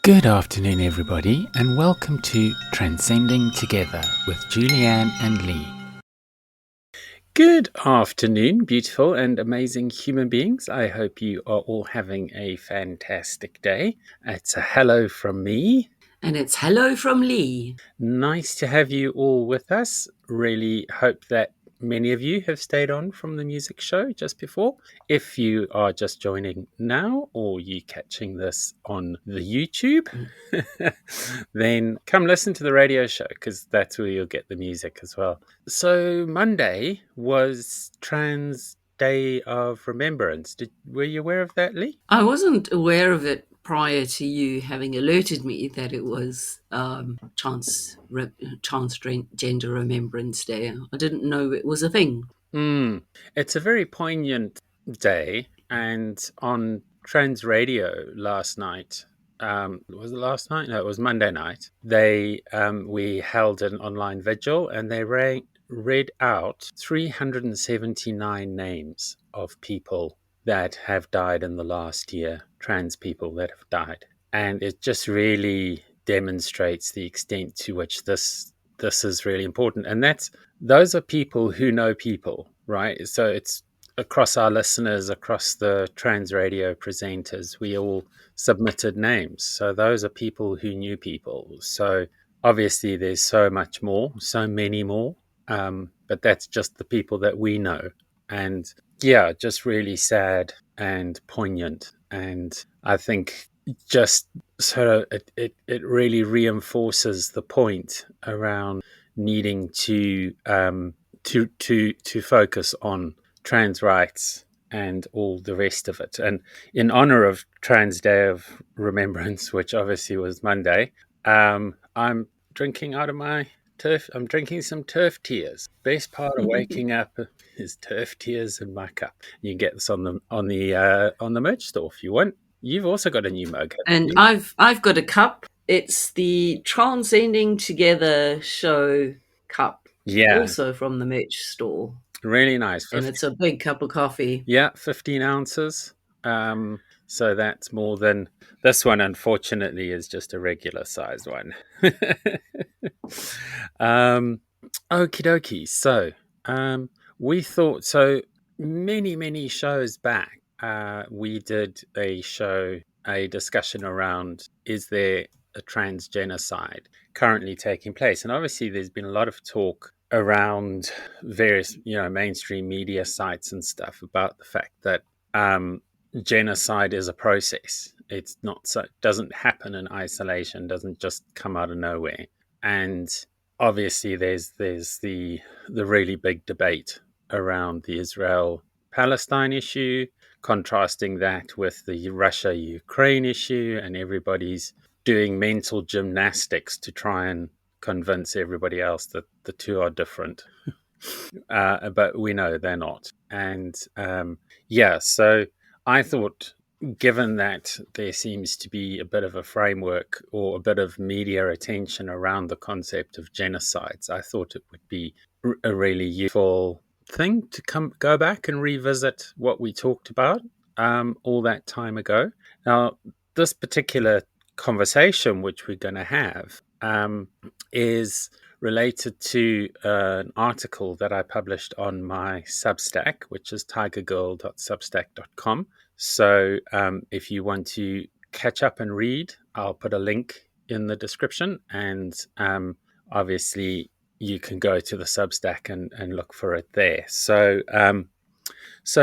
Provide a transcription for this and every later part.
Good afternoon, everybody, and welcome to Transcending Together with Julianne and Lee. Good afternoon, beautiful and amazing human beings. I hope you are all having a fantastic day. It's a hello from me. And it's hello from Lee. Nice to have you all with us. Really hope that many of you have stayed on from the music show just before. If you are just joining now or you catching this on the YouTube, then come listen to the radio show because that's where you'll get the music as well. So Monday was Trans Day of Remembrance. Were you aware of that, Lee? I wasn't aware of it prior to you having alerted me that it was Transgender Remembrance Day. I didn't know it was a thing. It's a very poignant day, and on Trans Radio last night, was it last night? No, it was Monday night. We held an online vigil, and they read out 379 names of people that have died in the last year, trans people that have died, and it just really demonstrates the extent to which this is really important, and those are people who know people, right? So it's across our listeners, across the trans radio presenters, we all submitted names. So those are people who knew people. So obviously there's so much more, so many more, but that's just the people that we know. And yeah, just really sad and poignant. And I think just sort of it really reinforces the point around needing to focus on trans rights and all the rest of it. And in honor of Trans Day of Remembrance, which obviously was Monday, I'm drinking out of my turf. I'm drinking some turf tears. Best part of waking up is turf tears in my cup. You can get this on the merch store if you want. You've also got a new mug, haven't And you? I've got a cup. It's the Transcending Together show cup, Yeah, also from the merch store. really nice. And it's a big cup of coffee. Yeah, 15 ounces. So that's more than this one, unfortunately, is just a regular sized one. um, Okie dokie. So we thought so many shows back. We did a discussion around is there a trans genocide currently taking place? And obviously, there's been a lot of talk around various, mainstream media sites and stuff about the fact that genocide is a process. It's not so, it doesn't happen in isolation, doesn't just come out of nowhere. And obviously there's the really big debate around the Israel Palestine issue, contrasting that with the Russia Ukraine issue, and everybody's doing mental gymnastics to try and convince everybody else that the two are different. But we know they're not. And yeah, so I thought, given that there seems to be a bit of a framework or a bit of media attention around the concept of genocides, I thought it would be a really useful thing to go back and revisit what we talked about all that time ago. Now, this particular conversation, which we're going to have, is related to an article that I published on my Substack, which is tigergirl.substack.com. So if you want to catch up and read, I'll put a link in the description. And obviously, you can go to the Substack and look for it there. So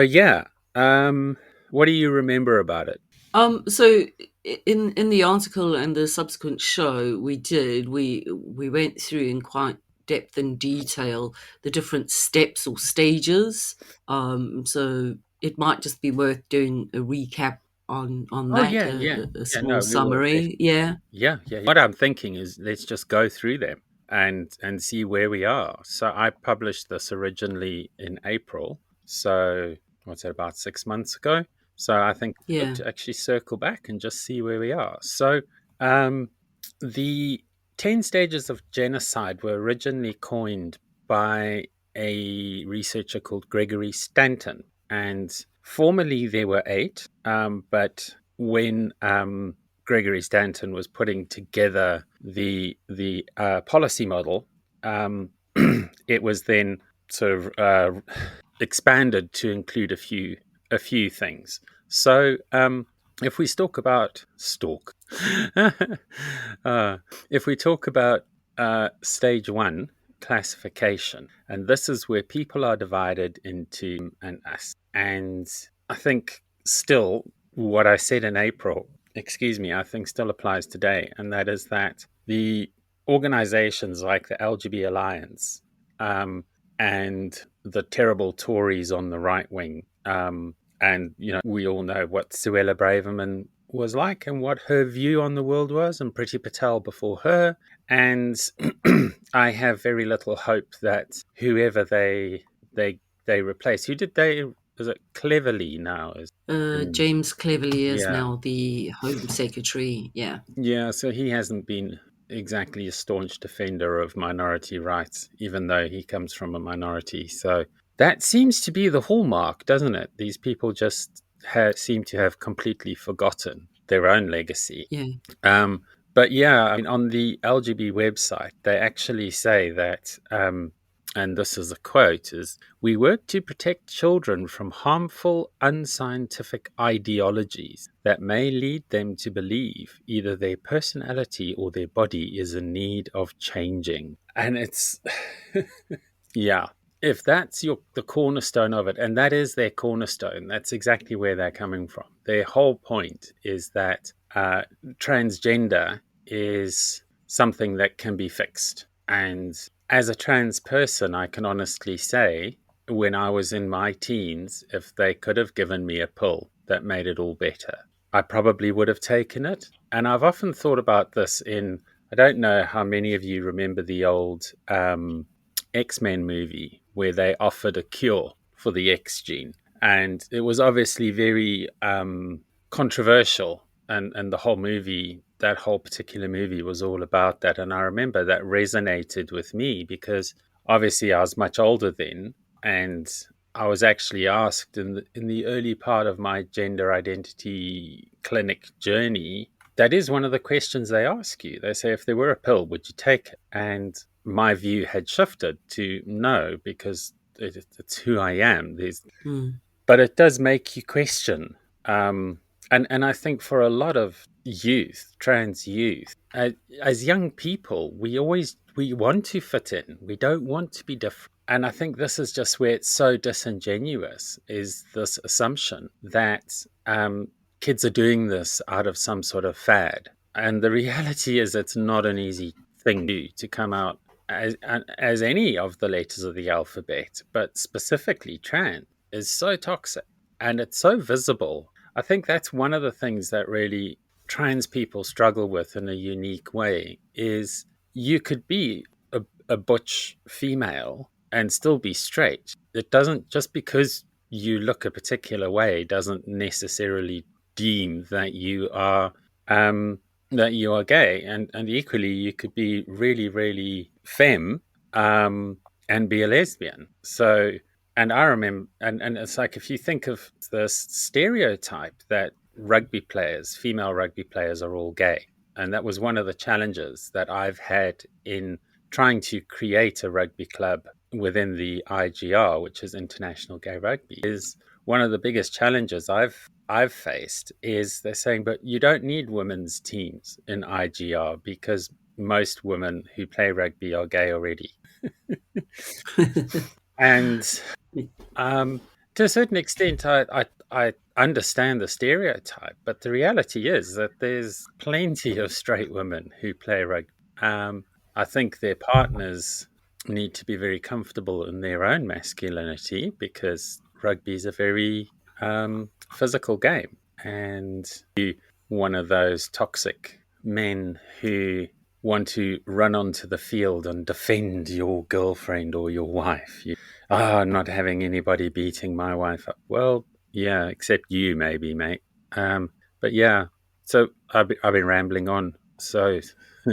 yeah. What do you remember about it? So in the article and the subsequent show we went through in quite depth and detail the different steps or stages. So it might just be worth doing a recap on Oh that, yeah, yeah, a yeah. small No, we will. summary. Yeah. Yeah, yeah. What I'm thinking is let's just go through them and see where we are. So I published this originally in April. So what's that, about 6 months ago? So I think it's good Yeah. to actually circle back and just see where we are. So um, the 10 stages of genocide were originally coined by a researcher called Gregory Stanton. And formerly there were eight, but when Gregory Stanton was putting together the policy model, um, it was then sort of expanded to include a few things. So if we talk about uh, if we talk about stage one classification, and this is where people are divided into an us, and I think still what I said in April, excuse me, I think still applies today, and that is that the organizations like the LGB Alliance, um, and the terrible Tories on the right wing, and we all know what Suella Braverman was like and what her view on the world was, and Priti Patel before her. And I have very little hope that whoever they they replace, who did they? Was it Cleverly now? Is in James Cleverly is Yeah, now the Home Secretary. Yeah. yeah. So he hasn't been exactly a staunch defender of minority rights, even though he comes from a minority. So that seems to be the hallmark, doesn't it? These people just seem to have completely forgotten their own legacy. Yeah. Um, but yeah, I mean, on the LGB website, they actually say that, and this is a quote, is we work to protect children from harmful, unscientific ideologies that may lead them to believe either their personality or their body is in need of changing. And it's, yeah, if that's the cornerstone of it, and that is their cornerstone, that's exactly where they're coming from. Their whole point is that transgender is something that can be fixed. And as a trans person, I can honestly say, when I was in my teens, if they could have given me a pill that made it all better, I probably would have taken it. And I've often thought about this I don't know how many of you remember the old X-Men movie where they offered a cure for the X gene. And it was obviously very controversial. And the whole movie, that whole particular movie was all about that. And I remember that resonated with me because obviously I was much older then. And I was actually asked in the early part of my gender identity clinic journey, that is one of the questions they ask you. They say, if there were a pill, would you take it? And my view had shifted to no, because it's who I am. Mm. But it does make you question. And I think for a lot of youth, trans youth, as young people, we want to fit in. We don't want to be different. And I think this is just where it's so disingenuous, is this assumption that kids are doing this out of some sort of fad. And the reality is it's not an easy thing to come out as any of the letters of the alphabet, but specifically trans is so toxic and it's so visible. I think that's one of the things that really trans people struggle with in a unique way is you could be a butch female and still be straight. It doesn't, just because you look a particular way doesn't necessarily deem um, that you are gay, and equally you could be really really femme, um, and be a lesbian. So, and I remember, and it's like, if you think of the stereotype that female rugby players are all gay, and that was one of the challenges that I've had in trying to create a rugby club within the IGR, which is International Gay Rugby, is one of the biggest challenges I've faced is they're saying, but you don't need women's teams in IGR because most women who play rugby are gay already. And um, to a certain extent, I understand the stereotype, but the reality is that there's plenty of straight women who play rugby. I think their partners need to be very comfortable in their own masculinity because rugby is a very physical game. And one of those toxic men who want to run onto the field and defend your girlfriend or your wife. I'm not having anybody beating my wife up. Well, yeah, except you, maybe, mate. But yeah, so I've been rambling on. So,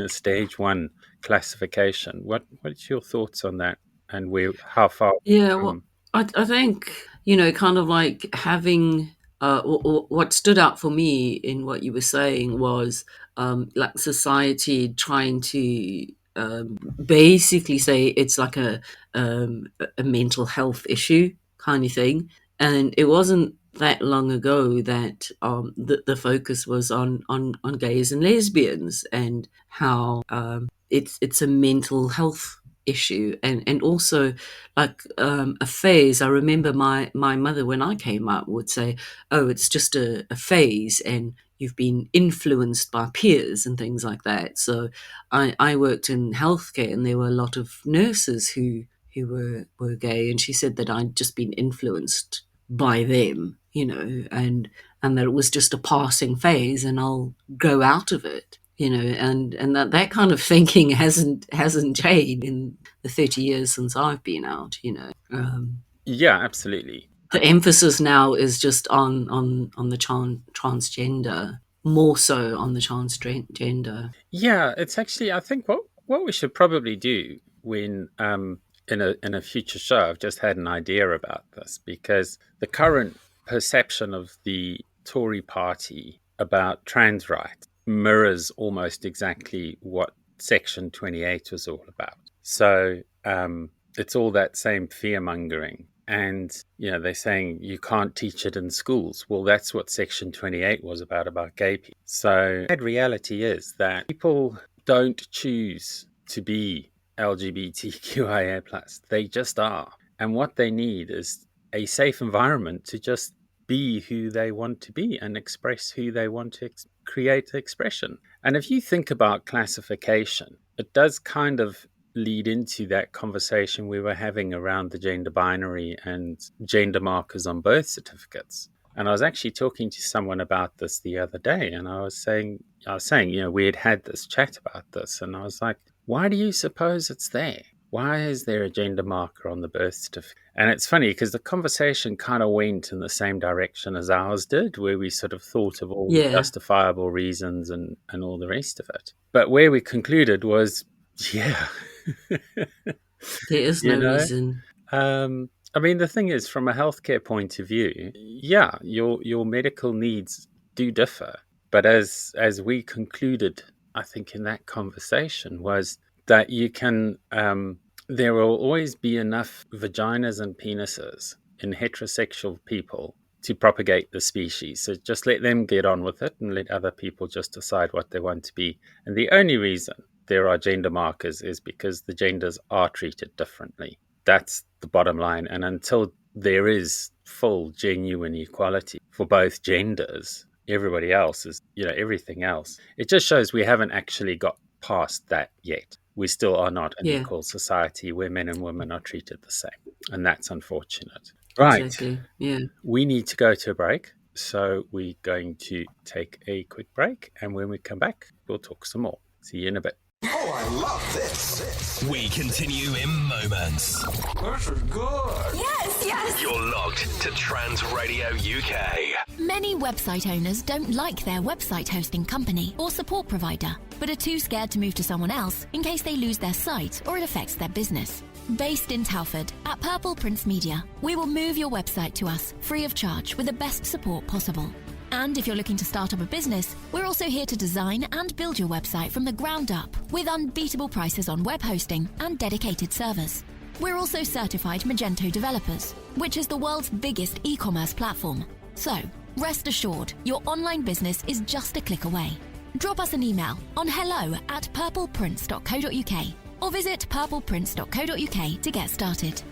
stage one classification. What's your thoughts on that? And how far Yeah, well, from? I think, kind of like having what stood out for me in what you were saying was like society trying to basically say it's like a mental health issue kind of thing. And it wasn't that long ago that the focus was on gays and lesbians and how it's a mental health issue, and also like a phase. I remember my mother, when I came up, would say, oh, it's just a phase and you've been influenced by peers and things like that. So I worked in healthcare, and there were a lot of nurses who were gay, and she said that I'd just been influenced by them, and that it was just a passing phase and I'll grow out of it, and that kind of thinking hasn't changed in the 30 years since I've been out. Yeah, absolutely. The emphasis now is just on the transgender, more so on the transgender. Yeah, it's actually, I think what we should probably do when in a future show. I've just had an idea about this because the current perception of the Tory party about trans rights mirrors almost exactly what Section 28 was all about. So it's all that same fear mongering. And, they're saying you can't teach it in schools. Well, that's what Section 28 was about gay people. So the reality is that people don't choose to be LGBTQIA+. They just are. And what they need is a safe environment to just be who they want to be and express who they want to create expression. And if you think about classification, it does kind of lead into that conversation we were having around the gender binary and gender markers on birth certificates. And I was actually talking to someone about this the other day, and I was saying, we had this chat about this, and I was like, why do you suppose it's there? Why is there a gender marker on the birth certificate? And it's funny because the conversation kind of went in the same direction as ours did, where we sort of thought of all the Yeah, justifiable reasons and all the rest of it. But where we concluded was, yeah, there is you no know, reason. I mean, the thing is, from a healthcare point of view, yeah, your medical needs do differ. But as we concluded, I think in that conversation was that there will always be enough vaginas and penises in heterosexual people to propagate the species. So just let them get on with it and let other people just decide what they want to be. And the only reason there are gender markers is because the genders are treated differently. That's the bottom line. And until there is full, genuine equality for both genders, everybody else is, everything else. It just shows we haven't actually got past that yet. We still are not an Yeah, equal society where men and women are treated the same. And that's unfortunate. Right. exactly. Yeah. We need to go to a break. So we're going to take a quick break. And when we come back, we'll talk some more. See you in a bit. Oh, I love this. We continue in moments. This is good. Yes, yes. You're logged to Trans Radio UK. Many website owners don't like their website hosting company or support provider, but are too scared to move to someone else in case they lose their site or it affects their business. Based in Telford, at Purple Prince Media, we will move your website to us free of charge with the best support possible. And if you're looking to start up a business, we're also here to design and build your website from the ground up with unbeatable prices on web hosting and dedicated servers. We're also certified Magento developers, which is the world's biggest e-commerce platform. So, rest assured, your online business is just a click away. Drop us an email on hello@purpleprince.co.uk or visit purpleprince.co.uk to get started.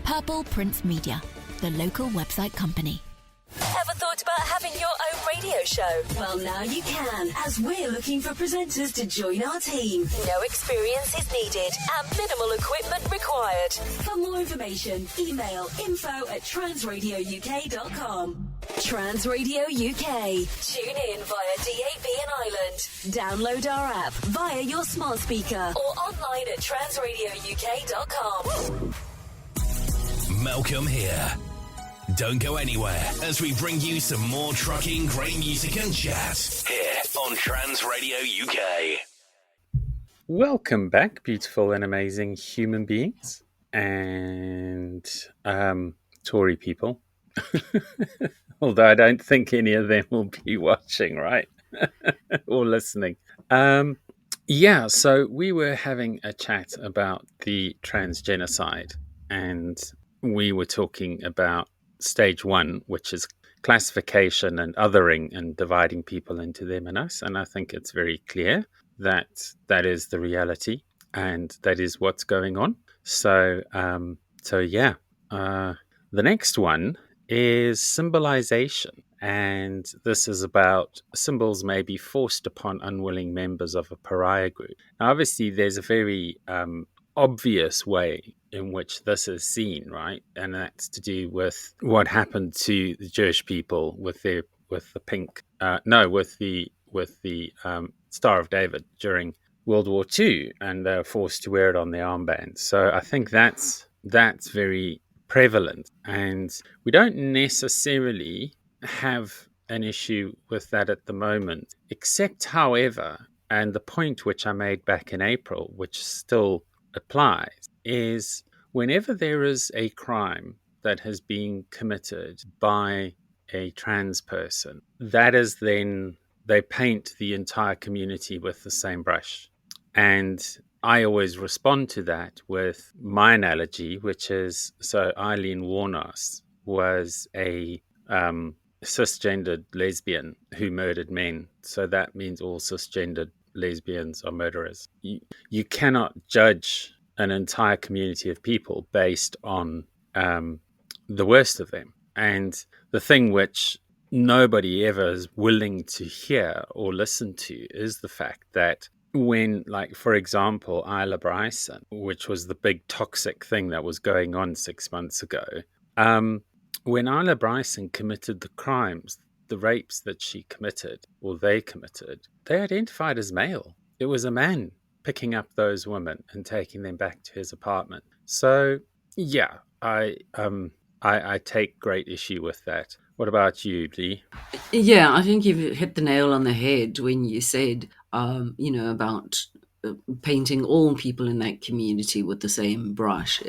Purple Prince Media, the local website company. Ever thought about having your own radio show? Well, now you can, as we're looking for presenters to join our team. No experience is needed and minimal equipment required. For more information, email info@transradiouk.com. Trans Radio UK. Tune in via DAB and Ireland. Download our app via your smart speaker or online at transradiouk.com. Malcolm here. Don't go anywhere as we bring you some more trucking, great music and chat here on Trans Radio UK. Welcome back, beautiful and amazing human beings and Tory people. Although I don't think any of them will be watching, right? Or listening. Um, yeah, so we were having a chat about the transgenocide, and we were talking about stage one, which is classification and othering and dividing people into them and us. And I think it's very clear that that is the reality and that is what's going on. So yeah, the next one is symbolization. And this is about symbols may be forced upon unwilling members of a pariah group. Now, obviously, there's a very obvious way in which this is seen, right? And that's to do with what happened to the Jewish people with the pink, no, with the Star of David during World War II, and they're forced to wear it on their armbands. So I think that's very prevalent, and we don't necessarily have an issue with that at the moment, except, however, and the point which I made back in April, which still applies, is whenever there is a crime that has been committed by a trans person, that is then they paint the entire community with the same brush. And I always respond to that with my analogy, which is so Eileen Warnos was a cisgendered lesbian who murdered men. So that means all cisgendered lesbians are murderers. You cannot judge an entire community of people based on the worst of them. And the thing which nobody ever is willing to hear or listen to is the fact that when, like, for example, Isla Bryson, which was the big toxic thing that was going on 6 months ago, when Isla Bryson committed the crimes, the rapes that she committed, or they committed, they identified as male. It was a man picking up those women and taking them back to his apartment. So, yeah, I take great issue with that. What about you, Lee? Yeah, I think you've hit the nail on the head when you said, about painting all people in that community with the same brush.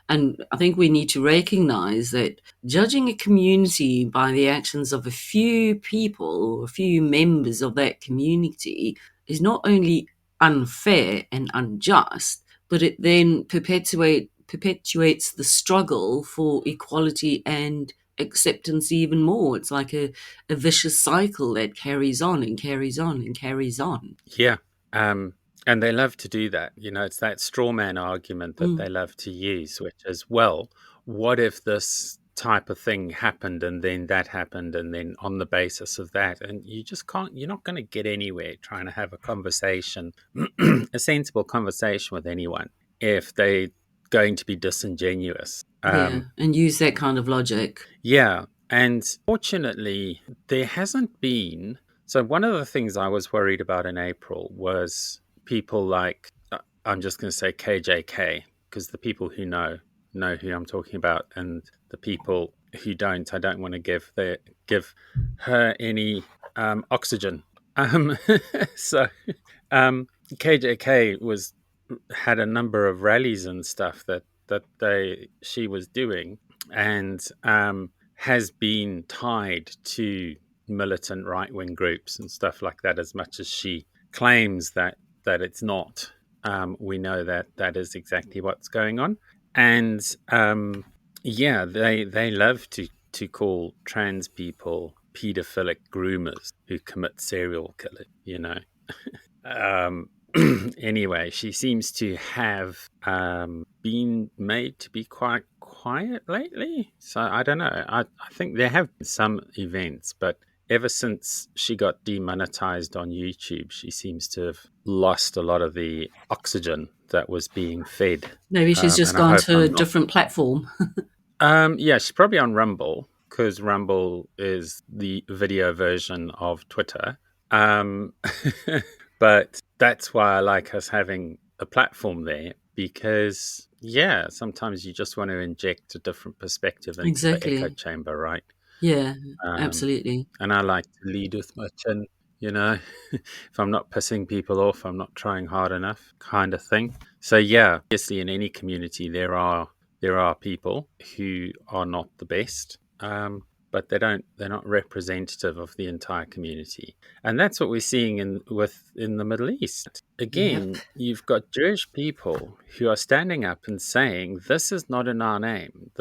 And I think we need to recognize that judging a community by the actions of a few people, a few members of that community, is not only unfair and unjust, but it then perpetuates the struggle for equality and acceptance even more. It's like a vicious cycle that carries on and carries on and carries on. Yeah. And they love to do that. It's that straw man argument that they love to use, which is, well, what if this type of thing happened and then that happened and then on the basis of that? And you just can't, you're not going to get anywhere trying to have a conversation, a sensible conversation with anyone if they're going to be disingenuous. Yeah, and use that kind of logic. Yeah. And fortunately, there hasn't been. So, one of the things I was worried about in April was people like, I'm just going to say KJK, because the people who know who I'm talking about, and the people who don't, I don't want to give her any oxygen. So, KJK had a number of rallies and stuff that she was doing, and has been tied to militant right wing groups and stuff like that. As much as she claims that it's not, we know that is exactly what's going on. And yeah, they love to call trans people pedophilic groomers who commit serial killing. Anyway, she seems to have been made to be quite quiet lately. So I don't know. I think there have been some events, but ever since she got demonetized on YouTube, she seems to have lost a lot of the oxygen that was being fed. Maybe she's just and I gone hope to a I'm not. different platform. Yeah, she's probably on Rumble, because Rumble is the video version of Twitter. But that's why I like us having a platform there, because, yeah, sometimes you just want to inject a different perspective into the echo Exactly. chamber, right? Yeah, Um, absolutely. and I like to lead with my chin, if I'm not pissing people off, I'm not trying hard enough, kind of thing. So, yeah, obviously in any community there are people who are not the best. but they're not representative of the entire community. And that's what we're seeing in the Middle East. Yep. Again, you've got Jewish people who are standing up and saying, this is not in our name.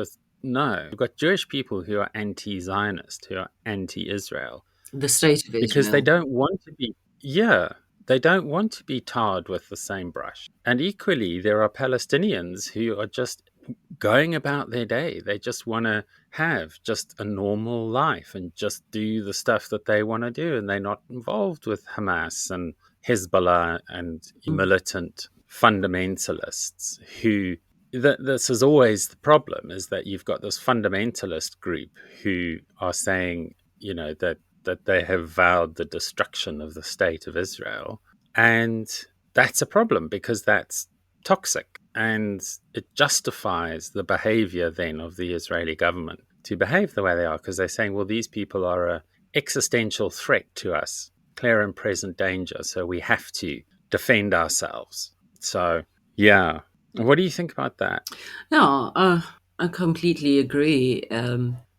No, you've got Jewish people who are anti-Zionist, who are anti-Israel, The state of because they Israel. don't want to be, yeah, they don't want to be tarred with the same brush. And equally, there are Palestinians who are just going about their day. They just want to have just a normal life and just do the stuff that they want to do. And they're not involved with Hamas and Hezbollah and militant fundamentalists who. This is always the problem, is that you've got this fundamentalist group who are saying, that they have vowed the destruction of the state of Israel. And that's a problem because that's toxic, and it justifies the behavior then of the Israeli government to behave the way they are, because they're saying, well, these people are an existential threat to us, clear and present danger, so we have to defend ourselves. So, yeah. What do you think about that? No, I completely agree.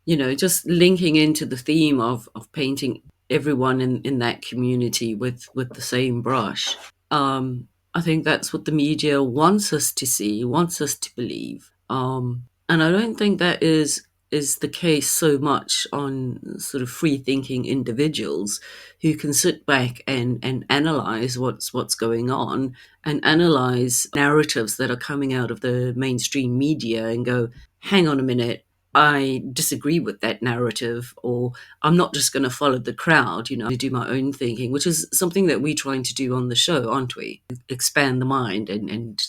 Just linking into the theme of painting everyone in that community with the same brush. I think that's what the media wants us to see, wants us to believe. And I don't think that is the case so much on sort of free thinking individuals who can sit back and analyze what's going on and analyze narratives that are coming out of the mainstream media and go, hang on a minute, I disagree with that narrative, or I'm not just going to follow the crowd, do my own thinking, which is something that we're trying to do on the show, aren't we? Expand the mind and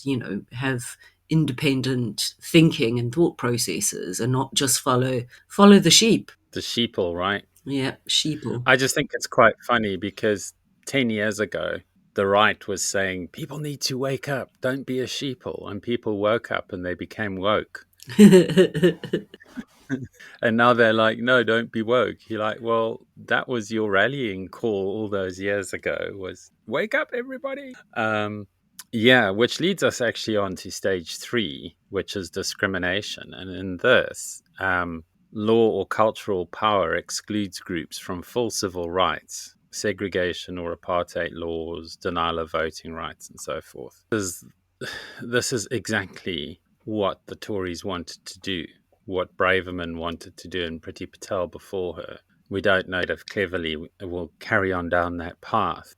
have independent thinking and thought processes and not just follow the sheep. The sheeple, right? Yeah, sheeple. I just think it's quite funny because 10 years ago, the right was saying, people need to wake up, don't be a sheeple. And people woke up and they became woke. And now they're like, no, don't be woke. You're like, well, that was your rallying call all those years ago, was wake up, everybody. Yeah, which leads us actually on to stage 3, which is discrimination. And in this, law or cultural power excludes groups from full civil rights, segregation or apartheid laws, denial of voting rights, and so forth. This is exactly what the Tories wanted to do, what Braverman wanted to do, and Priti Patel before her. We don't know if cleverly will carry on down that path.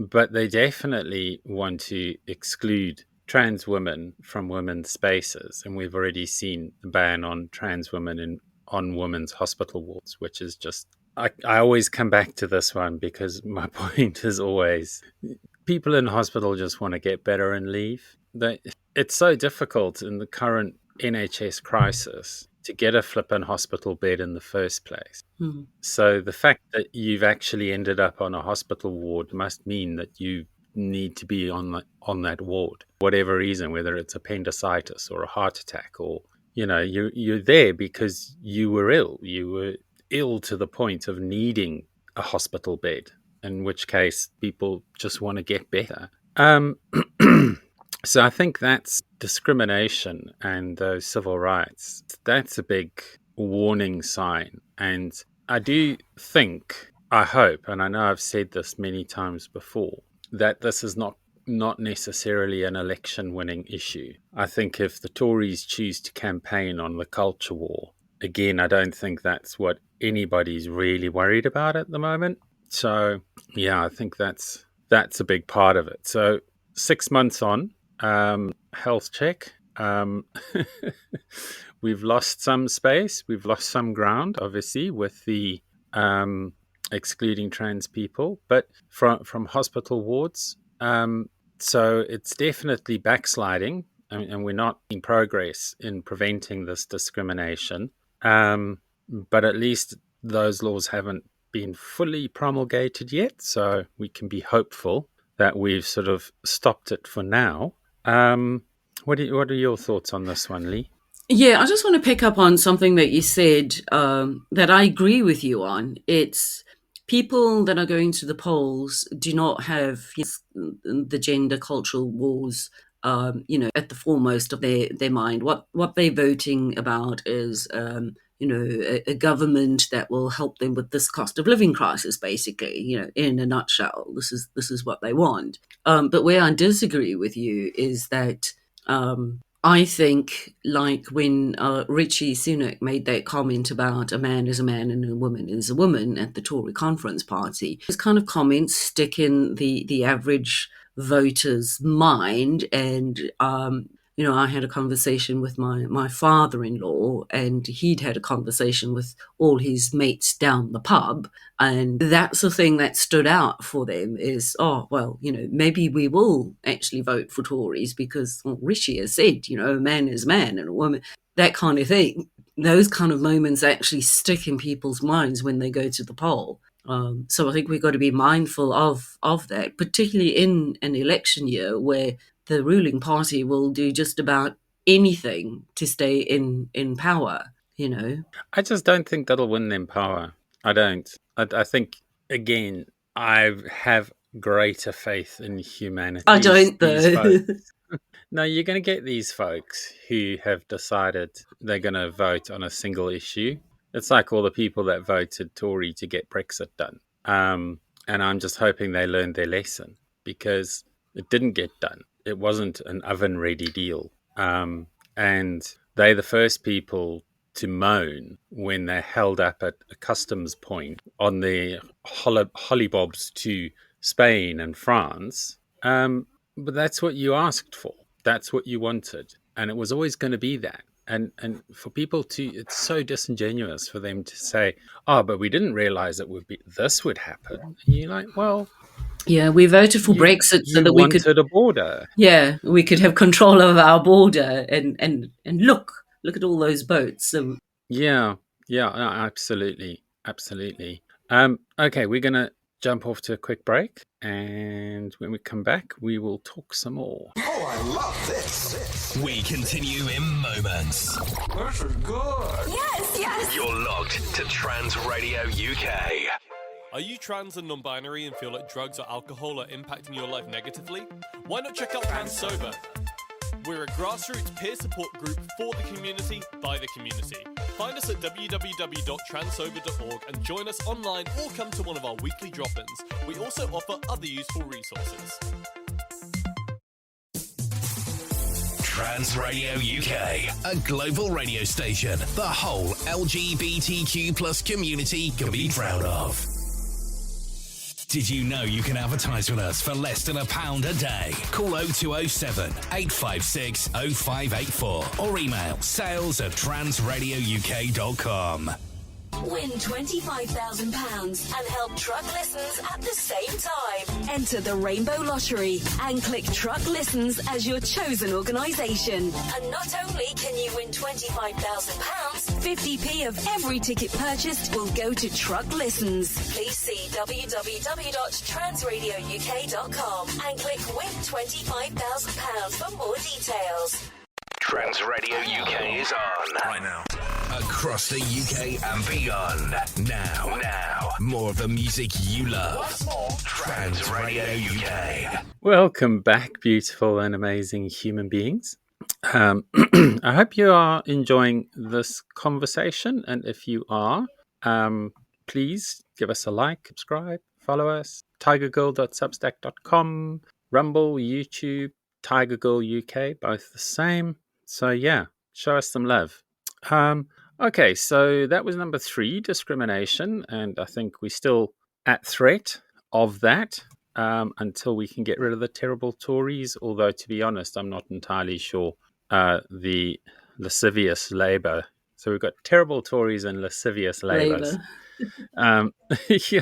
But they definitely want to exclude trans women from women's spaces. And we've already seen the ban on trans women on women's hospital wards, which is just, I always come back to this one because my point is always, people in hospital just want to get better and leave. It's so difficult in the current NHS crisis to get a flippin' hospital bed in the first place. Hmm. So the fact that you've actually ended up on a hospital ward must mean that you need to be on that ward, whatever reason, whether it's appendicitis or a heart attack, or you're there because you were ill. You were ill to the point of needing a hospital bed, in which case people just want to get better. So I think that's discrimination and those civil rights. That's a big warning sign. And I do think, I hope, and I know I've said this many times before, that this is not necessarily an election-winning issue. I think if the Tories choose to campaign on the culture war, again, I don't think that's what anybody's really worried about at the moment. So, yeah, I think that's a big part of it. So 6 months on, health check. We've lost some space. We've lost some ground, obviously, with the excluding trans people, but from hospital wards. So it's definitely backsliding, and we're not in progress in preventing this discrimination. But at least those laws haven't been fully promulgated yet, so we can be hopeful that we've sort of stopped it for now. What are your thoughts on this one, Lee? Yeah, I just want to pick up on something that you said that I agree with you on. It's people that are going to the polls do not have the gender cultural wars, at the foremost of their mind. What they're voting about is, a government that will help them with this cost of living crisis, basically, in a nutshell. This is what they want. But where I disagree with you is that I think, like when Richie Sunak made that comment about a man is a man and a woman is a woman at the Tory conference party, those kind of comments stick in the average voter's mind. And I had a conversation with my father-in-law, and he'd had a conversation with all his mates down the pub, and that's the thing that stood out for them is, oh, well, maybe we will actually vote for Tories because, well, Rishi has said, a man is man and a woman, that kind of thing. Those kind of moments actually stick in people's minds when they go to the poll. So I think we've got to be mindful of that, particularly in an election year where the ruling party will do just about anything to stay in power, I just don't think that'll win them power. I don't. I think, again, I have greater faith in humanity. I don't, These though. folks. No, you're going to get these folks who have decided they're going to vote on a single issue. It's like all the people that voted Tory to get Brexit done. And I'm just hoping they learned their lesson, because it didn't get done. It wasn't an oven-ready deal. And they're the first people to moan when they're held up at a customs point on their hollybobs to Spain and France. But that's what you asked for. That's what you wanted. And it was always going to be that. And for people it's so disingenuous for them to say, oh, but we didn't realize this would happen. And you're like, well, yeah, we voted for Brexit so that we could wanted a border. Yeah, we could have control of our border, and look at all those boats. So Yeah, absolutely. Okay, we're gonna jump off to a quick break, and when we come back, we will talk some more. Oh, I love this. We continue in moments. This is good. Yes. You're locked to Trans Radio UK. Are you trans and non-binary and feel like drugs or alcohol are impacting your life negatively? Why not check out Trans Sober? We're a grassroots peer support group for the community, by the community. Find us at www.transsober.org and join us online or come to one of our weekly drop-ins. We also offer other useful resources. Trans Radio UK, a global radio station the whole LGBTQ plus community can be proud of. Did you know you can advertise with us for less than £1 a day? Call 0207 856 0584 or email sales@transradiouk.com. Win £25,000 and help truck listens at the same time. Enter the Rainbow Lottery and click Truck Listens as your chosen organisation. And not only can you win £25,000, 50p of every ticket purchased will go to Truck Listens. Please see www.transradiouk.com and click Win £25,000 for more details. Trans Radio UK is on right now. Across the UK and beyond. Now, more of the music you love. Trans Radio UK. Welcome back, beautiful and amazing human beings. I hope you are enjoying this conversation, and if you are, please give us a like, subscribe, follow us. tigergirl.substack.com, Rumble, YouTube, Tiger Girl UK, both the same. So yeah, show us some love. Okay, so that was number 3, discrimination, and I think we're still at threat of that until we can get rid of the terrible Tories, although to be honest, I'm not entirely sure the lascivious Labour. So we've got terrible Tories and lascivious Labours. Yeah.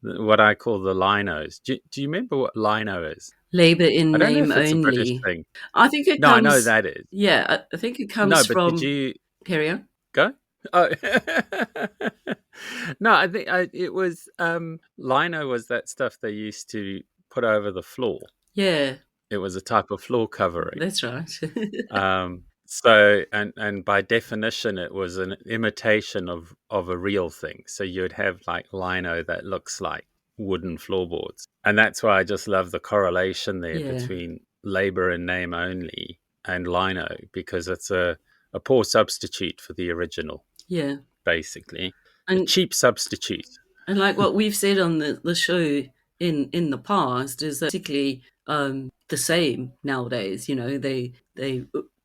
What I call the linos. Do you remember what lino is? Labour in I don't name know if it's only. a British thing. I think it No, comes. I know that is. Yeah, I think it comes No, but from. did you Carry on. go? Oh, no, I think it was lino was that stuff they used to put over the floor. Yeah, It was a type of floor covering. that's right. So, and by definition, it was an imitation of a real thing. So you'd have like lino that looks like wooden floorboards, and that's why I just love the correlation there Yeah. between Labour in name only and lino, because it's a a poor substitute for the original, Yeah. basically. A And cheap substitute. and like what we've said on the show in the past is that basically the same nowadays. You know, they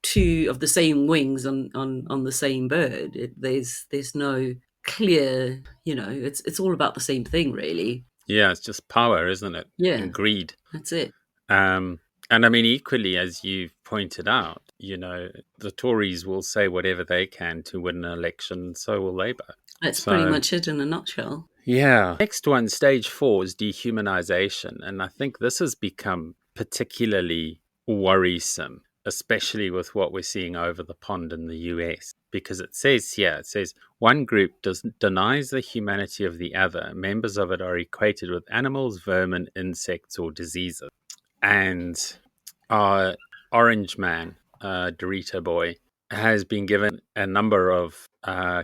two of the same wings on the same bird. There's no clear. You know, it's all about the same thing, really. Yeah, it's just power, isn't it? Yeah, And greed. that's it. And I mean, equally, as you've pointed out, you know, the Tories will say whatever they can to win an election, so will Labour. That's pretty So, much it in a nutshell. yeah. Next one, stage 4, is dehumanization. And I think this has become particularly worrisome, especially with what we're seeing over the pond in the US. Because it says, one group denies the humanity of the other. Members of it are equated with animals, vermin, insects, or diseases. And Orange Man, Dorito Boy, has been given a number of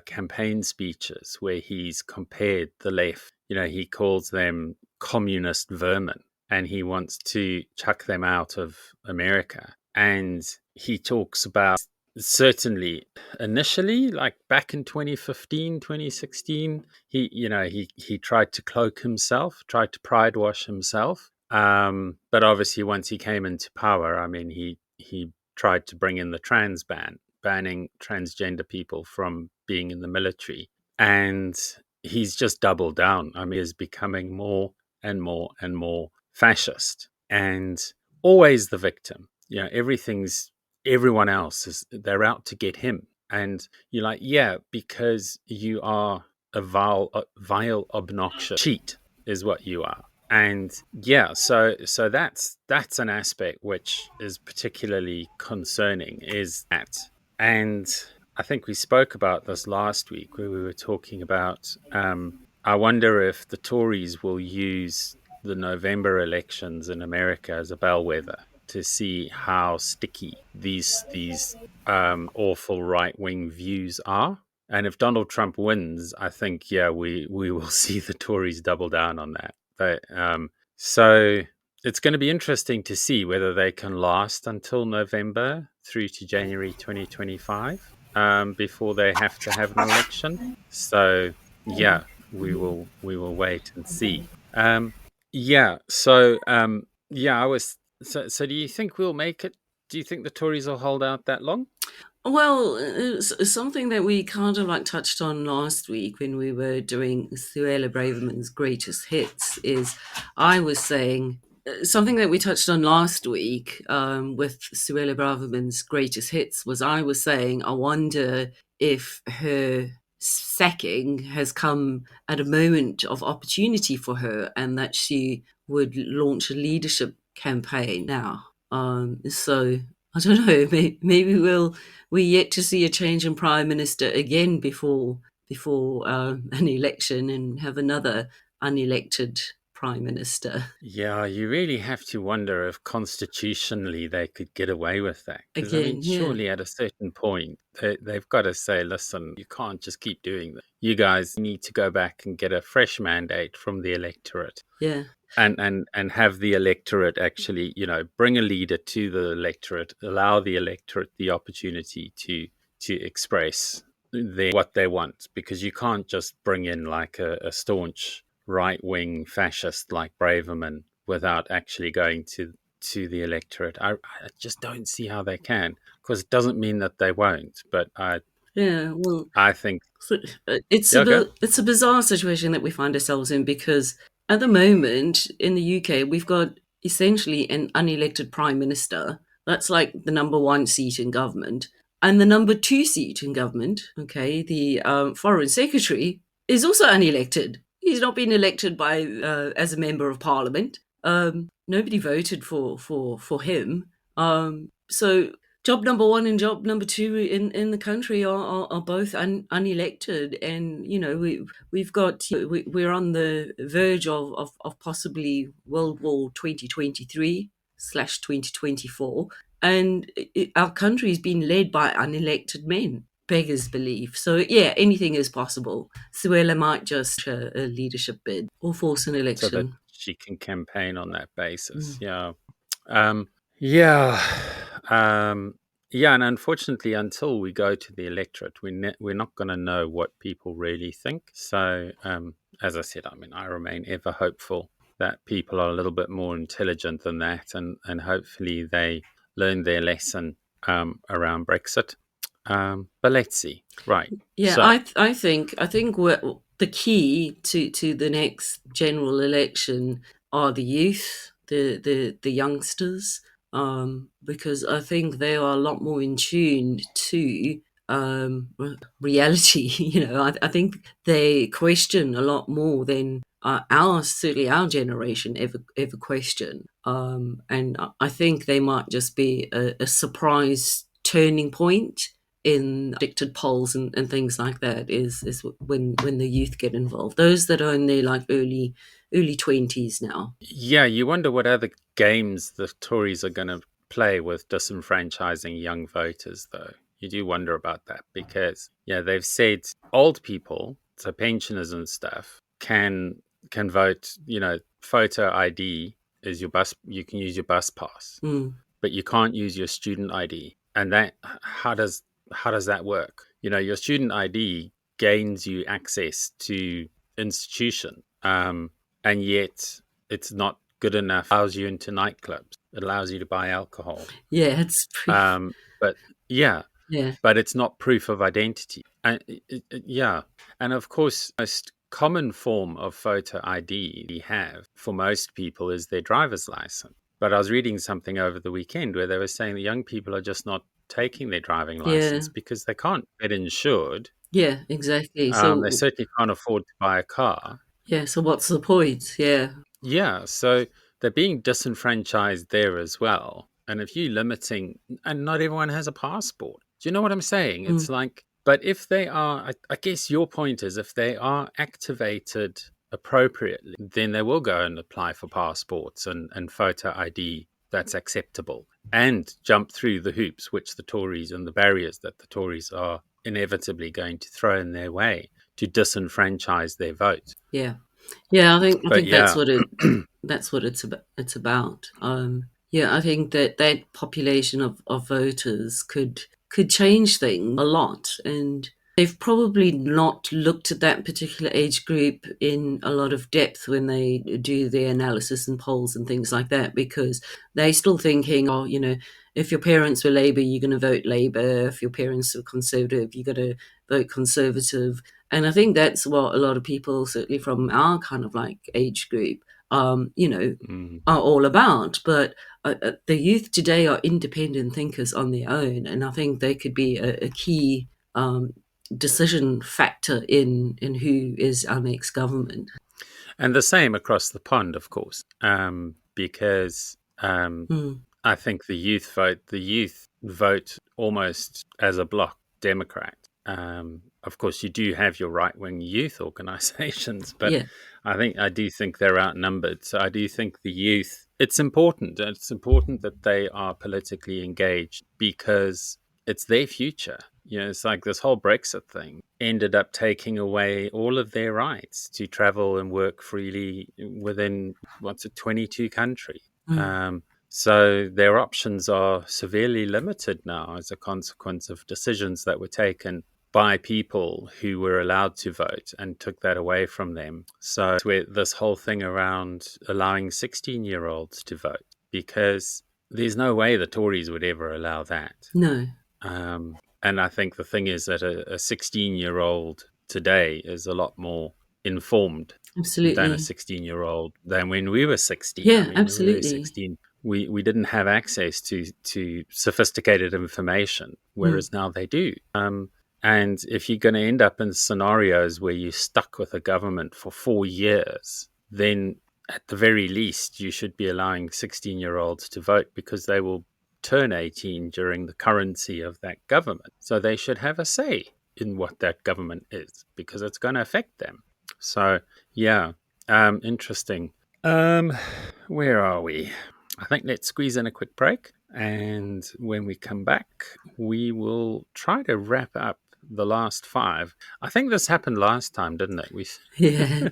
campaign speeches where he's compared the left. You know, he calls them communist vermin and he wants to chuck them out of America. And he talks about, certainly initially, like back in 2015, 2016, he tried to cloak himself, tried to pride wash himself. But obviously, once he came into power, I mean, he tried to bring in the trans ban, banning transgender people from being in the military, and he's just doubled down. I mean, he's becoming more and more and more fascist, and always the victim. You know, everyone else they're out to get him, and you're like, yeah, because you are a vile, obnoxious cheat, is what you are. And yeah, so that's an aspect which is particularly concerning, is that. And I think we spoke about this last week where we were talking about, I wonder if the Tories will use the November elections in America as a bellwether to see how sticky these awful right-wing views are. And if Donald Trump wins, I think, yeah, we will see the Tories double down on that. So it's going to be interesting to see whether they can last until November through to January 2025 before they have to have an election. So yeah, we will wait and see. Yeah. So yeah, I was. So do you think we'll make it? Do you think the Tories will hold out that long? Well, it's something that we kind of like touched on last week when we were doing Suella Braverman's greatest hits. Is I was saying something that we touched on last week with Suella Braverman's greatest hits was I was saying I wonder if her sacking has come at a moment of opportunity for her and that she would launch a leadership campaign now. So I don't know. Maybe we're yet to see a change in prime minister again before an election and have another unelected prime minister Yeah, you really have to wonder if constitutionally they could get away with that. Because, I mean, again. Yeah, surely at a certain point, they've got to say, listen, you can't just keep doing that. You guys need to go back and get a fresh mandate from the electorate. yeah, And have the electorate actually, you know, bring a leader to the electorate, allow the electorate the opportunity to express what they want, because you can't just bring in like a staunch right-wing fascist like Braverman without actually going to the electorate. I just don't see how they can, because it doesn't mean that they won't, but yeah. Well, I think so, yeah, okay. it's a bizarre situation that we find ourselves in because at the moment in the UK we've got essentially an unelected prime minister. That's like the number one seat in government, and the number two seat in government. Okay, the foreign secretary is also unelected. He's not been elected by as a member of parliament. Nobody voted for him. So job number one and job number two in the country are both unelected, and you know we've got we're on the verge of possibly World War 2023/2024, and our country's been led by unelected men. Beggars belief. So yeah, anything is possible. Suella might just a leadership bid or force an So that election. she can campaign on that basis. Mm. Yeah. Yeah. Um, Yeah, and unfortunately, until we go to the electorate, we're not going to know what people really think. So, as I said, I mean, I remain ever hopeful that people are a little bit more intelligent than that, and hopefully they learn their lesson around Brexit. But let's see. Right. Yeah, So, I think what the key to the next general election are the youth, the youngsters, because I think they are a lot more in tune to reality. I think they question a lot more than certainly our generation ever question. And I think they might just be a surprise turning point in predicted polls and things like that is when the youth get involved. Those that are in their like early 20s now. yeah, you wonder what other games the Tories are going to play with disenfranchising young voters, though. You do wonder about that because, yeah, they've said old people, so pensioners and stuff, can vote. Photo ID is your bus. You can use your bus pass, Mm, but you can't use your student ID. And that how does that work? Your student ID gains you access to institution, and yet it's not good enough. It allows you into nightclubs. It allows you to buy alcohol. yeah, it's pretty, But yeah, yeah. but it's not proof of identity. And yeah, and of course, most common form of photo ID we have for most people is their driver's license. But I was reading something over the weekend where they were saying the young people are just not taking their driving Yeah, license because they can't get insured. yeah, exactly. They So certainly can't afford to buy a car. yeah, so what's the point? Yeah. Yeah, so they're being disenfranchised there as well. And if you limiting, and not everyone has a passport. Do you know what I'm saying? It's Mm, like, but if they are, I guess your point is if they are activated appropriately, then they will go and apply for passports and photo ID that's acceptable and jump through the hoops, which the Tories and the barriers that the Tories are inevitably going to throw in their way to disenfranchise their vote. yeah. Yeah, I But think yeah, that's what it's about. Yeah, I think that population of voters could change things a lot, and they've probably not looked at that particular age group in a lot of depth when they do their analysis and polls and things like that, because they're still thinking, oh, if your parents were Labour, you're going to vote Labour. If your parents were Conservative, you're going to vote Conservative. And I think that's what a lot of people, certainly from our kind of like age group, um, you know, mm. are all about. But the youth today are independent thinkers on their own, and I think they could be a key decision factor in who is our next government. And the same across the pond, of course, because Mm, I think the youth vote almost as a bloc Democrat. Of course, you do have your right wing youth organizations, but yeah, I do think they're outnumbered. So I do think the youth. It's important. It's important that they are politically engaged because it's their future. It's like this whole Brexit thing ended up taking away all of their rights to travel and work freely within 22 countries. mm, So their options are severely limited now as a consequence of decisions that were taken by people who were allowed to vote and took that away from them. So it's where this whole thing around allowing 16-year-olds to vote, because there's no way the Tories would ever allow that. no, And I think the thing is that a 16-year-old today is a lot more informed than a absolutely, 16-year-old than when we were 16. I yeah, mean, when we were absolutely, 16, we didn't have access to sophisticated information, mm, whereas now they do. And if you're going to end up in scenarios where you're stuck with a government for 4 years, then at the very least, you should be allowing 16-year-olds to vote because they will turn 18 during the currency of that government. So they should have a say in what that government is because it's going to affect them. So, yeah, interesting. Where are we? I think let's squeeze in a quick break. And when we come back, we will try to wrap up the last five. I think this happened last time, didn't it? We yeah,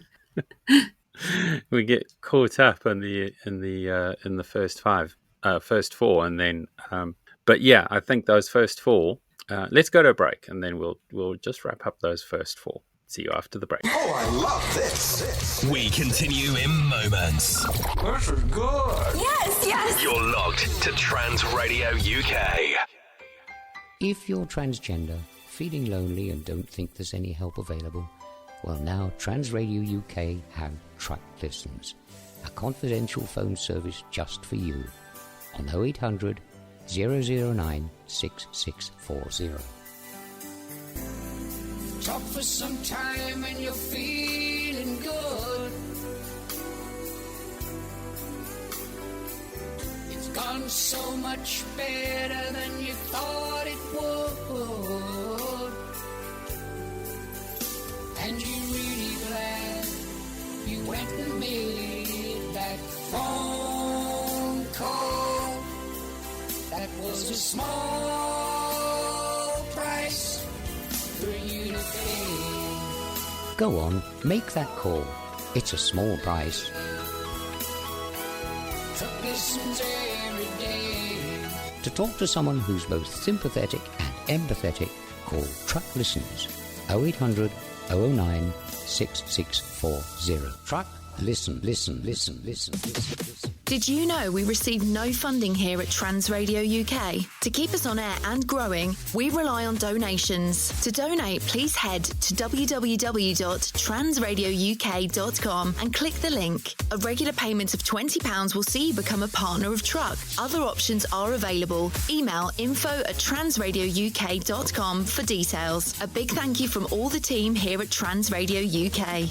we get caught up in the first five, first four, and then But yeah, I think those first four. Let's go to a break, and then we'll just wrap up those first four. See you after the break. Oh, I love this. We continue in moments. This is good. Yes. You're logged to Trans Radio UK. If you're transgender, feeling lonely and don't think there's any help available, well, now Trans Radio UK have Truck Listens, a confidential phone service just for you on 0800 009 6640. Talk for some time and you're feeling good. It's gone so much better than you thought it would. And you're really glad you went and made that phone call. That was a small price for you to pay. Go on, make that call. It's a small price. Truck listens every day. To talk to someone who's both sympathetic and empathetic, call Truck Listens 0800 009 6640. Truck Listen. Did you know we receive no funding here at Trans Radio UK? To keep us on air and growing, we rely on donations. To donate, please head to www.transradiouk.com and click the link. A regular payment of £20 will see you become a partner of Truck. Other options are available. Email info@transradiouk.com for details. A big thank you from all the team here at Trans Radio UK.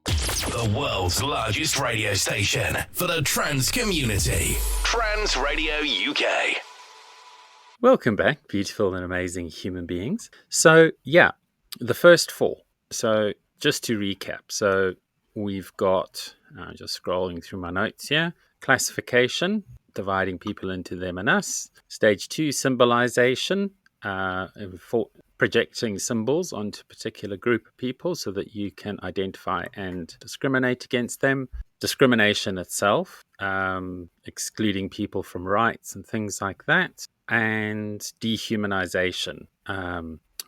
The world's largest radio station for the trans community. Trans Radio UK. Welcome back, beautiful and amazing human beings. So, yeah, the first four. So, just to recap. So, we've got, just scrolling through my notes here, classification, dividing people into them and us. Stage 2, symbolization, projecting symbols onto a particular group of people so that you can identify and discriminate against them. Discrimination itself, excluding people from rights and things like that. And dehumanization,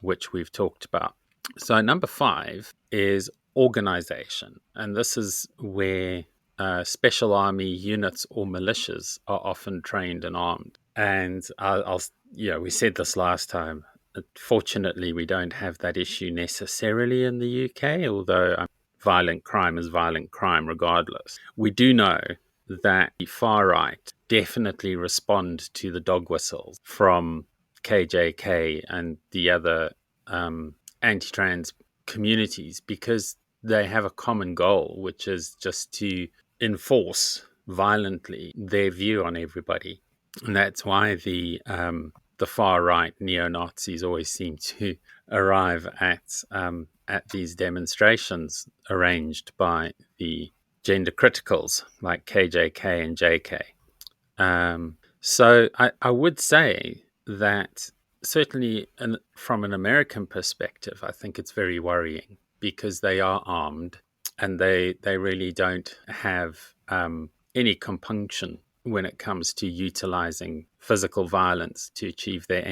which we've talked about. So number 5 is organization. And this is where special army units or militias are often trained and armed. And we said this last time. Fortunately, we don't have that issue necessarily in the UK, although violent crime is violent crime regardless. We do know that the far right definitely respond to the dog whistles from KJK and the other anti-trans communities because they have a common goal, which is just to enforce violently their view on everybody. And that's why the far right neo-Nazis always seem to arrive at these demonstrations arranged by the gender criticals like KJK and JK. So I would say that certainly from an American perspective, I think it's very worrying because they are armed and they really don't have any compunction when it comes to utilizing physical violence to achieve their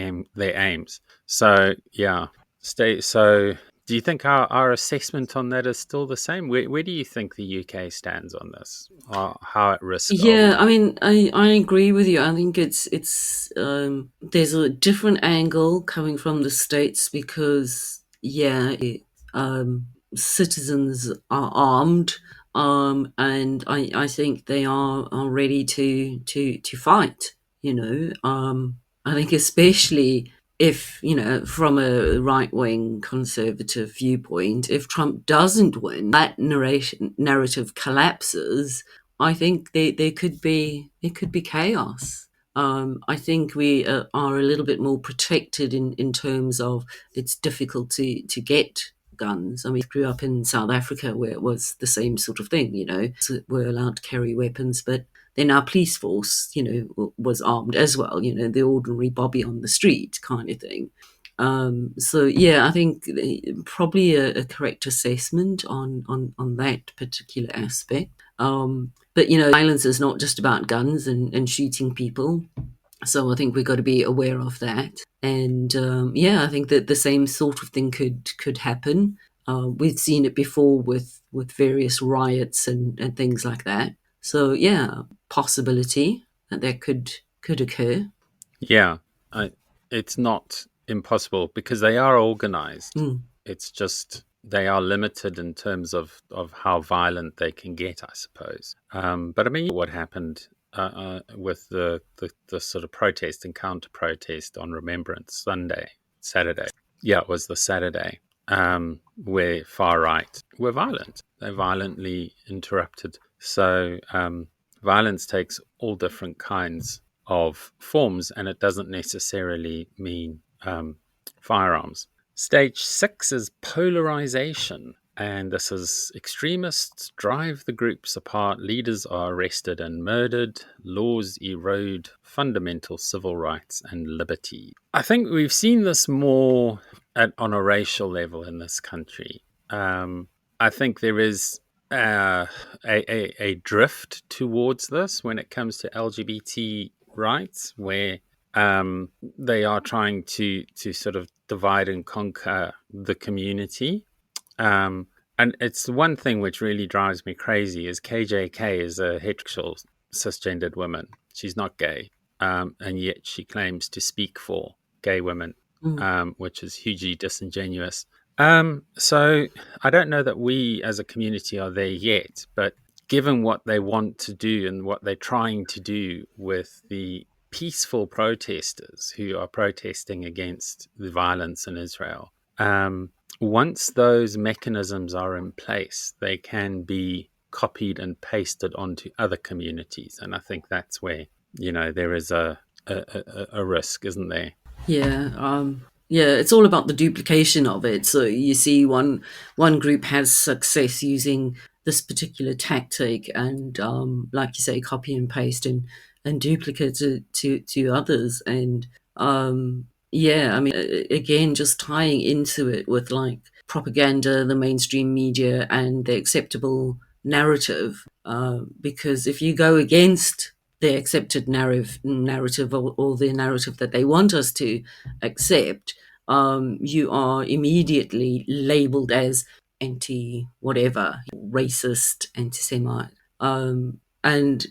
aims. So, yeah. So, do you think our assessment on that is still the same? Where do you think the UK stands on this? Or how at risk? Yeah, I mean, I agree with you. I think it's there's a different angle coming from the States because, citizens are armed. And I think they are ready to fight. I think especially if from a right-wing conservative viewpoint, if Trump doesn't win, that narrative collapses. I think there could be chaos. I think we are a little bit more protected in terms of it's difficult to get guns. I mean, I grew up in South Africa where it was the same sort of thing, so we're allowed to carry weapons, but then our police force, was armed as well, the ordinary bobby on the street kind of thing. I think probably a correct assessment on that particular aspect. But, violence is not just about guns and shooting people. So I think we've got to be aware of that. And I think that the same sort of thing could happen. We've seen it before with various riots and things like that. So yeah, possibility that could occur. Yeah, it's not impossible because they are organized. Mm. It's just they are limited in terms of how violent they can get, I suppose. But I mean, what happened with the sort of protest and counter protest on Remembrance Saturday. Yeah, it was the Saturday where far right were violent. They violently interrupted. So violence takes all different kinds of forms, and it doesn't necessarily mean firearms. Stage 6 is polarization, and this is extremists drive the groups apart, leaders are arrested and murdered, laws erode fundamental civil rights and liberty. I think we've seen this more on a racial level in this country. I think there is a drift towards this when it comes to LGBT rights, where they are trying to sort of divide and conquer the community. And it's the one thing which really drives me crazy is KJK is a heterosexual cisgendered woman. She's not gay, and yet she claims to speak for gay women, which is hugely disingenuous. So I don't know that we as a community are there yet, but given what they want to do and what they're trying to do with the peaceful protesters who are protesting against the violence in Israel, once those mechanisms are in place, they can be copied and pasted onto other communities. And I think that's where, there is a risk, isn't there? Yeah, it's all about the duplication of it. So you see, one group has success using this particular tactic, and like you say, copy and paste and duplicate it to others. And I mean, again, just tying into it with like propaganda, the mainstream media, and the acceptable narrative. Because if you go against the accepted narrative or the narrative that they want us to accept, you are immediately labeled as anti whatever, racist, anti Semite. And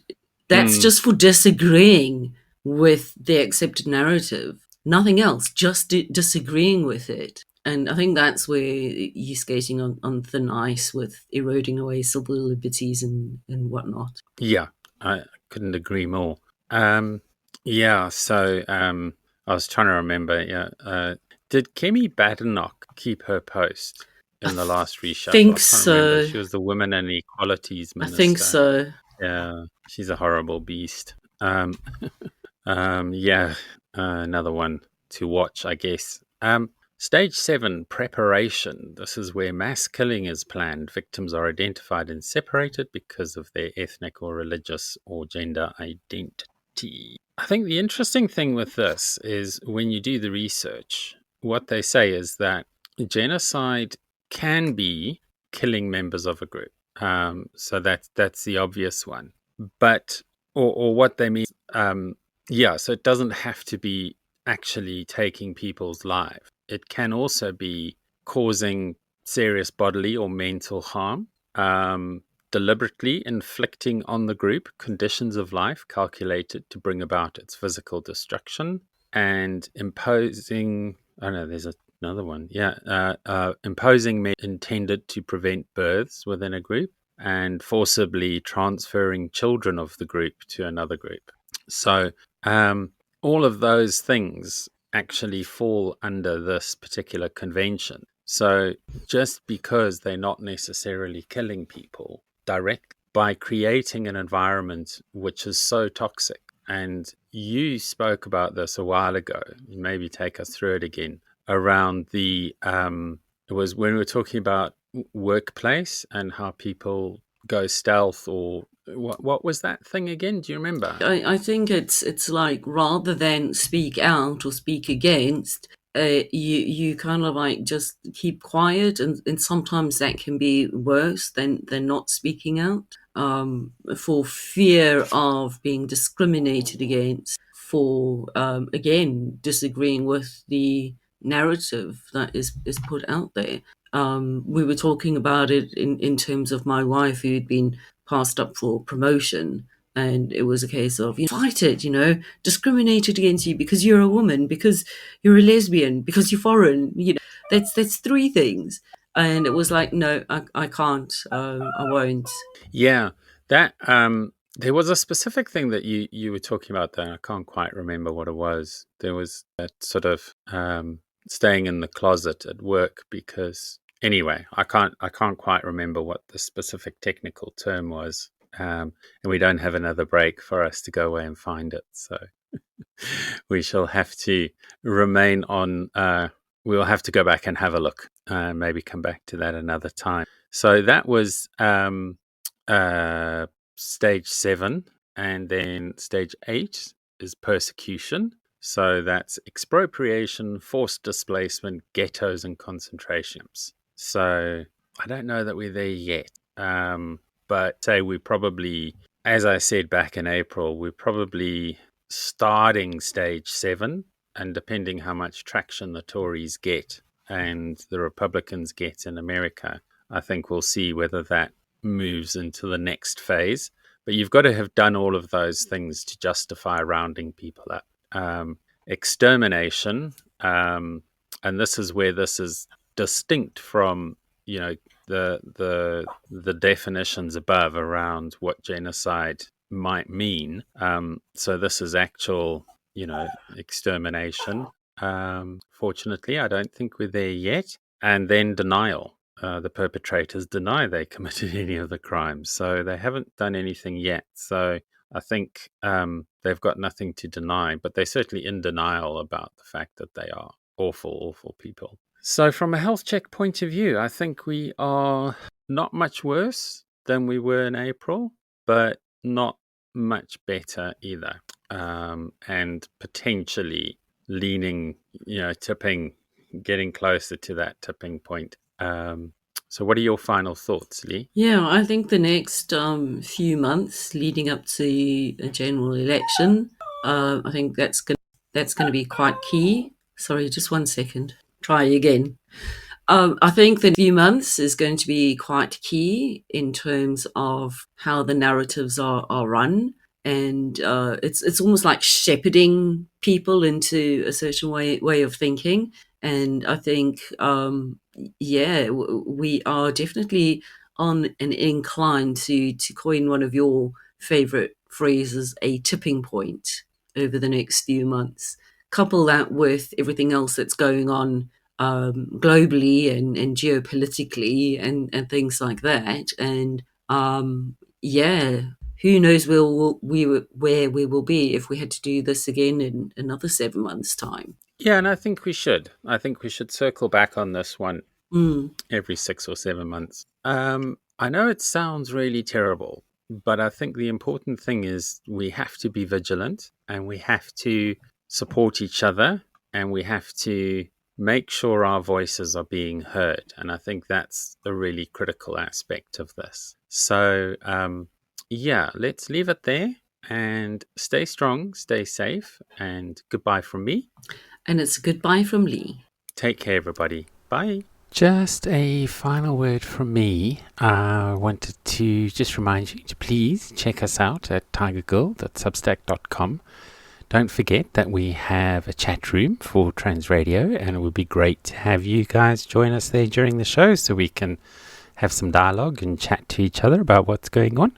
that's Mm, just for disagreeing with the accepted narrative. Nothing else, just disagreeing with it. And I think that's where you're skating on thin ice with eroding away civil liberties and whatnot. yeah, I couldn't agree more. So I was trying to remember. Yeah, did Kemi Badenoch keep her post in the last reshuffle? Think I can't remember. so. She was the Women and Equalities I think Minister. so. Yeah, she's a horrible beast. Another one to watch, I guess. Stage 7, preparation. This is where mass killing is planned. Victims are identified and separated because of their ethnic or religious or gender identity. I think the interesting thing with this is when you do the research, what they say is that genocide can be killing members of a group. So that's the obvious one. But or what they mean, so it doesn't have to be actually taking people's lives. It can also be causing serious bodily or mental harm, deliberately inflicting on the group conditions of life calculated to bring about its physical destruction, and imposing. Oh no, there's another one. Imposing intended to prevent births within a group, and forcibly transferring children of the group to another group. So all of those things actually fall under this particular convention. So just because they're not necessarily killing people direct, by creating an environment which is so toxic, and you spoke about this a while ago, maybe take us through it again, around it was when we were talking about workplace and how people go stealth, or what was that thing again? Do you remember? I think it's like rather than speak out or speak against, you kind of like just keep quiet, and sometimes that can be worse than not speaking out, for fear of being discriminated against, for again disagreeing with the narrative that is put out there. We were talking about it in terms of my wife who'd been passed up for promotion, and it was a case of, fight it, discriminated against you because you're a woman, because you're a lesbian, because you're foreign. That's three things, and it was like, no, I can't, I won't. Yeah, that there was a specific thing that you were talking about there. I can't quite remember what it was. There was that sort of staying in the closet at work because anyway, I can't quite remember what the specific technical term was. And we don't have another break for us to go away and find it. So we shall have to remain on. We'll have to go back and have a look. Maybe come back to that another time. So that was stage 7, and then stage 8 is persecution. So that's expropriation, forced displacement, ghettos, and concentration camps. So I don't know that we're there yet. But say we probably, as I said back in April, we're probably starting stage 7, and depending how much traction the Tories get and the Republicans get in America, I think we'll see whether that moves into the next phase. But you've got to have done all of those things to justify rounding people up. Extermination, and this is where this is distinct from, the definitions above around what genocide might mean. So this is actual, extermination. Fortunately, I don't think we're there yet. And then denial. The perpetrators deny they committed any of the crimes. So they haven't done anything yet. So I think they've got nothing to deny, but they're certainly in denial about the fact that they are awful, awful people. So from a health check point of view, I think we are not much worse than we were in April, but not much better either. And potentially leaning, tipping, getting closer to that tipping point. So what are your final thoughts, Lee? Yeah, I think the next few months leading up to a general election, I think that's going to be quite key. Sorry, just 1 second. Try again. I think the few months is going to be quite key in terms of how the narratives are run. And it's almost like shepherding people into a certain way of thinking. And I think, we are definitely on an incline to coin one of your favorite phrases, a tipping point over the next few months. Couple that with everything else that's going on globally and geopolitically and things like that. And who knows where we will be if we had to do this again in another 7 months' time. Yeah, and I think we should. I think we should circle back on this one every 6 or 7 months. I know it sounds really terrible, but I think the important thing is we have to be vigilant and we have to support each other and we have to make sure our voices are being heard. And I think that's a really critical aspect of this. So, let's leave it there and stay strong, stay safe, and goodbye from me. And it's a goodbye from Lee. Take care, everybody. Bye. Just a final word from me. I wanted to just remind you to please check us out at tigergirl.substack.com. Don't forget that we have a chat room for Trans Radio, and it would be great to have you guys join us there during the show so we can have some dialogue and chat to each other about what's going on.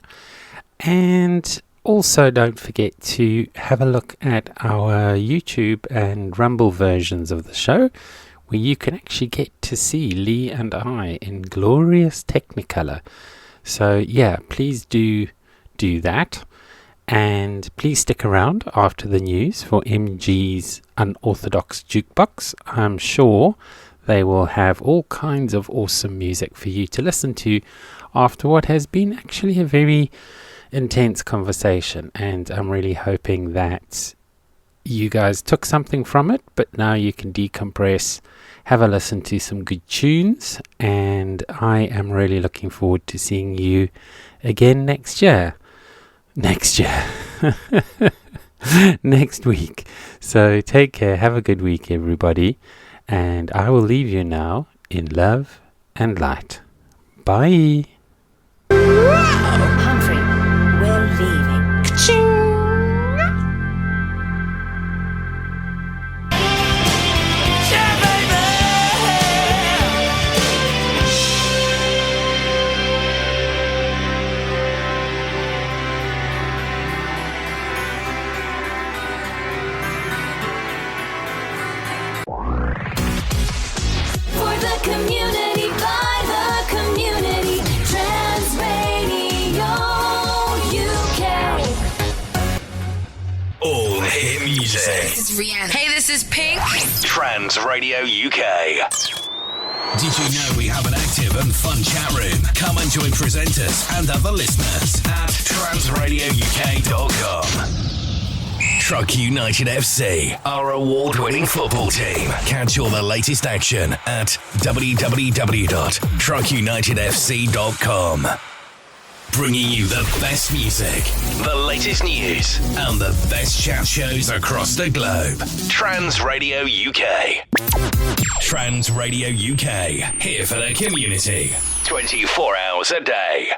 And also don't forget to have a look at our YouTube and Rumble versions of the show, where you can actually get to see Lee and I in glorious Technicolor. So please do that. And please stick around after the news for MG's Unorthodox Jukebox. I'm sure they will have all kinds of awesome music for you to listen to after what has been actually a very intense conversation. And I'm really hoping that you guys took something from it, but now you can decompress, have a listen to some good tunes, and I am really looking forward to seeing you again next year. next week. So take care. Have a good week, everybody. And I will leave you now in love and light. Bye. Humphrey, we're leaving. For the community, by the community, Trans Radio UK. All hit music. This is Rihanna. Hey, this is Pink. Trans Radio UK. Did you know we have an active and fun chat room? Come and join presenters and other listeners at transradiouk.com. Truck United FC, our award-winning football team. Catch all the latest action at www.truckunitedfc.com. Bringing you the best music, the latest news, and the best chat shows across the globe. Trans Radio UK. Trans Radio UK, here for the community. 24 hours a day.